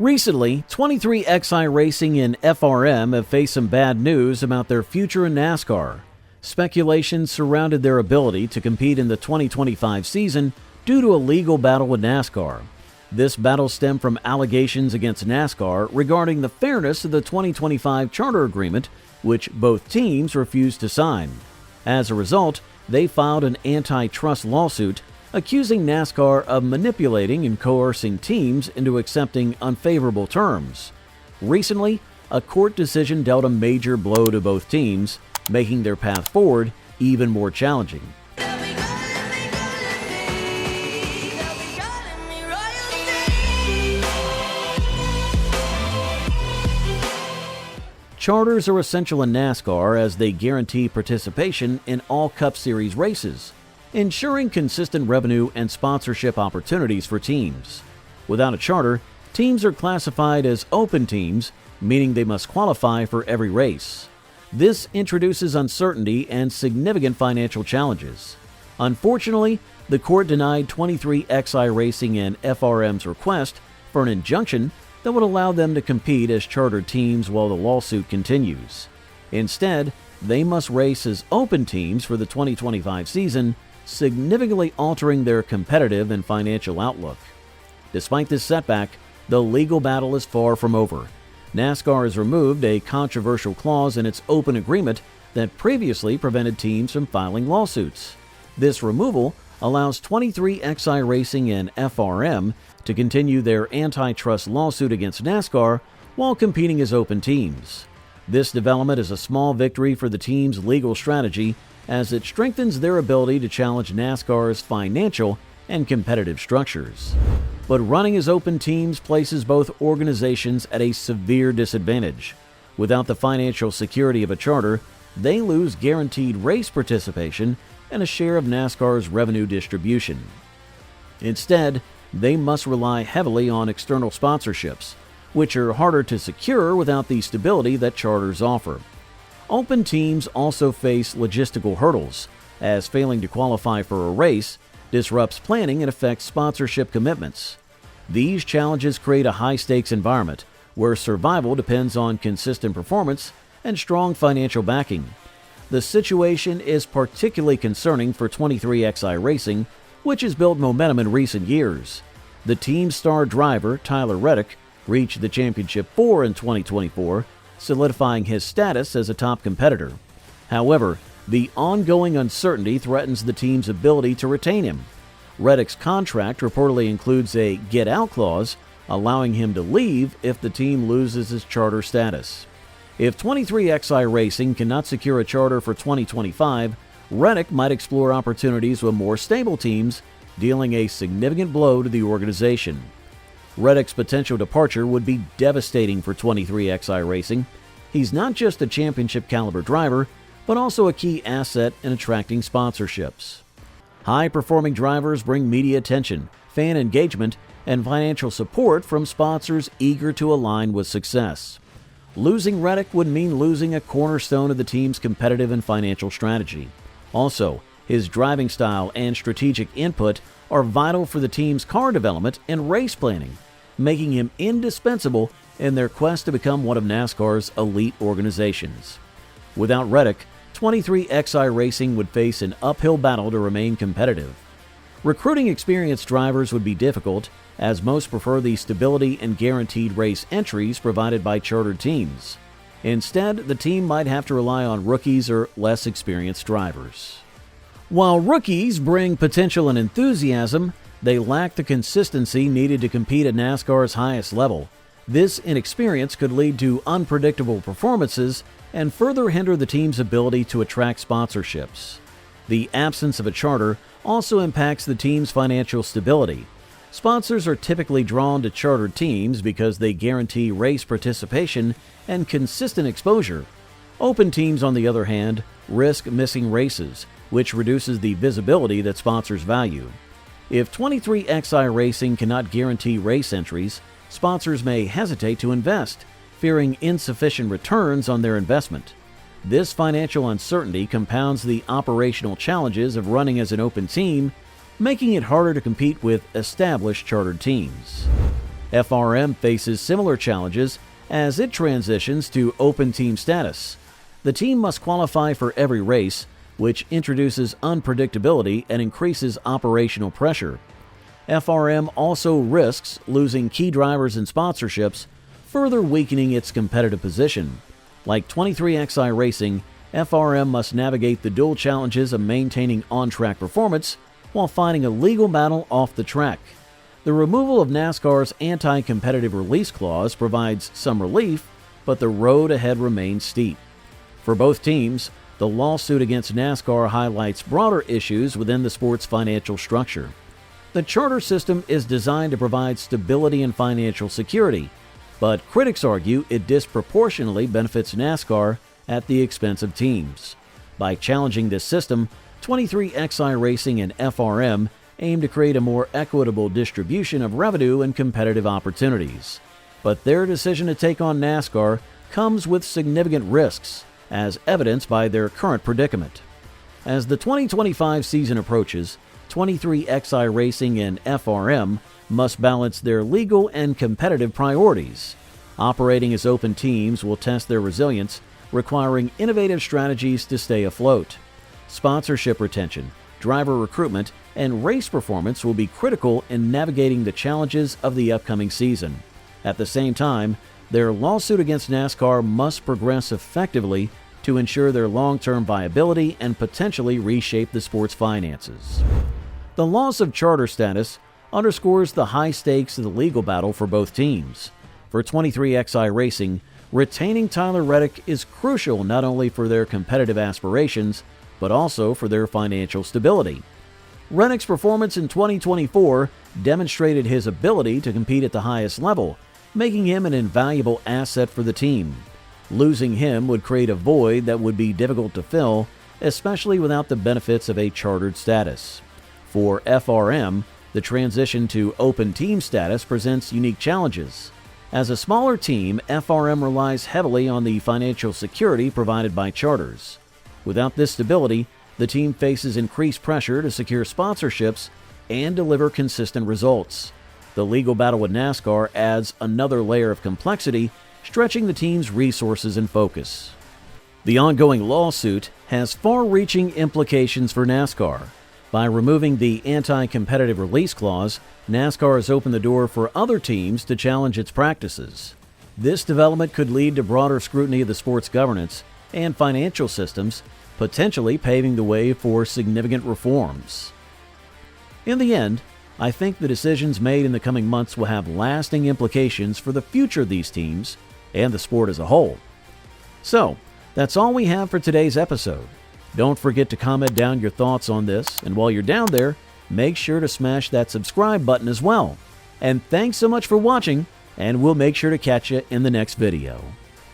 Recently, 23XI Racing and FRM have faced some bad news about their future in NASCAR. Speculation surrounded their ability to compete in the 2025 season due to a legal battle with NASCAR. This battle stemmed from allegations against NASCAR regarding the fairness of the 2025 charter agreement, which both teams refused to sign. As a result, they filed an antitrust lawsuit accusing NASCAR of manipulating and coercing teams into accepting unfavorable terms. Recently, a court decision dealt a major blow to both teams, making their path forward even more challenging. Charters are essential in NASCAR as they guarantee participation in all Cup Series races, ensuring consistent revenue and sponsorship opportunities for teams. Without a charter, teams are classified as open teams, meaning they must qualify for every race. This introduces uncertainty and significant financial challenges. Unfortunately, the court denied 23XI Racing and FRM's request for an injunction that would allow them to compete as chartered teams while the lawsuit continues. Instead, they must race as open teams for the 2025 season, significantly altering their competitive and financial outlook. Despite this setback, the legal battle is far from over. NASCAR has removed a controversial clause in its open agreement that previously prevented teams from filing lawsuits. This removal allows 23XI Racing and FRM to continue their antitrust lawsuit against NASCAR while competing as open teams. This development is a small victory for the team's legal strategy as it strengthens their ability to challenge NASCAR's financial and competitive structures. But running as open teams places both organizations at a severe disadvantage. Without the financial security of a charter, they lose guaranteed race participation and a share of NASCAR's revenue distribution. Instead, they must rely heavily on external sponsorships, which are harder to secure without the stability that charters offer. Open teams also face logistical hurdles, as failing to qualify for a race disrupts planning and affects sponsorship commitments. These challenges create a high-stakes environment where survival depends on consistent performance and strong financial backing. The situation is particularly concerning for 23XI Racing, which has built momentum in recent years. The team's star driver, Tyler Reddick, reached the championship 4 in 2024, solidifying his status as a top competitor. However, the ongoing uncertainty threatens the team's ability to retain him. Reddick's contract reportedly includes a get-out clause, allowing him to leave if the team loses his charter status. If 23XI Racing cannot secure a charter for 2025, Reddick might explore opportunities with more stable teams, dealing a significant blow to the organization. Reddick's potential departure would be devastating for 23XI Racing. He's not just a championship-caliber driver, but also a key asset in attracting sponsorships. High-performing drivers bring media attention, fan engagement, and financial support from sponsors eager to align with success. Losing Reddick would mean losing a cornerstone of the team's competitive and financial strategy. Also, his driving style and strategic input are vital for the team's car development and race planning, making him indispensable in their quest to become one of NASCAR's elite organizations. Without Reddick, 23XI Racing would face an uphill battle to remain competitive. Recruiting experienced drivers would be difficult, as most prefer the stability and guaranteed race entries provided by chartered teams. Instead, the team might have to rely on rookies or less experienced drivers. While rookies bring potential and enthusiasm, they lack the consistency needed to compete at NASCAR's highest level. This inexperience could lead to unpredictable performances and further hinder the team's ability to attract sponsorships. The absence of a charter also impacts the team's financial stability. Sponsors are typically drawn to chartered teams because they guarantee race participation and consistent exposure. Open teams, on the other hand, risk missing races, which reduces the visibility that sponsors value. If 23XI Racing cannot guarantee race entries, sponsors may hesitate to invest, fearing insufficient returns on their investment. This financial uncertainty compounds the operational challenges of running as an open team, making it harder to compete with established chartered teams. FRM faces similar challenges as it transitions to open team status. The team must qualify for every race, which introduces unpredictability and increases operational pressure. FRM also risks losing key drivers and sponsorships, further weakening its competitive position. Like 23XI Racing, FRM must navigate the dual challenges of maintaining on-track performance while fighting a legal battle off the track. The removal of NASCAR's anti-competitive release clause provides some relief, but the road ahead remains steep. For both teams, the lawsuit against NASCAR highlights broader issues within the sport's financial structure. The charter system is designed to provide stability and financial security, but critics argue it disproportionately benefits NASCAR at the expense of teams. By challenging this system, 23XI Racing and FRM aim to create a more equitable distribution of revenue and competitive opportunities. But their decision to take on NASCAR comes with significant risks, as evidenced by their current predicament. As the 2025 season approaches, 23XI Racing and FRM must balance their legal and competitive priorities. Operating as open teams will test their resilience, requiring innovative strategies to stay afloat. Sponsorship retention, driver recruitment, and race performance will be critical in navigating the challenges of the upcoming season. At the same time, their lawsuit against NASCAR must progress effectively to ensure their long-term viability and potentially reshape the sport's finances. The loss of charter status underscores the high stakes of the legal battle for both teams. For 23XI Racing, retaining Tyler Reddick is crucial not only for their competitive aspirations, but also for their financial stability. Reddick's performance in 2024 demonstrated his ability to compete at the highest level, making him an invaluable asset for the team. Losing him would create a void that would be difficult to fill, especially without the benefits of a chartered status. For FRM, the transition to open team status presents unique challenges. As a smaller team, FRM relies heavily on the financial security provided by charters. Without this stability, the team faces increased pressure to secure sponsorships and deliver consistent results. The legal battle with NASCAR adds another layer of complexity, stretching the team's resources and focus. The ongoing lawsuit has far-reaching implications for NASCAR. By removing the anti-competitive release clause, NASCAR has opened the door for other teams to challenge its practices. This development could lead to broader scrutiny of the sport's governance and financial systems, potentially paving the way for significant reforms. In the end, I think the decisions made in the coming months will have lasting implications for the future of these teams and the sport as a whole. So, that's all we have for today's episode. Don't forget to comment down your thoughts on this, and while you're down there, make sure to smash that subscribe button as well. And thanks so much for watching, and we'll make sure to catch you in the next video.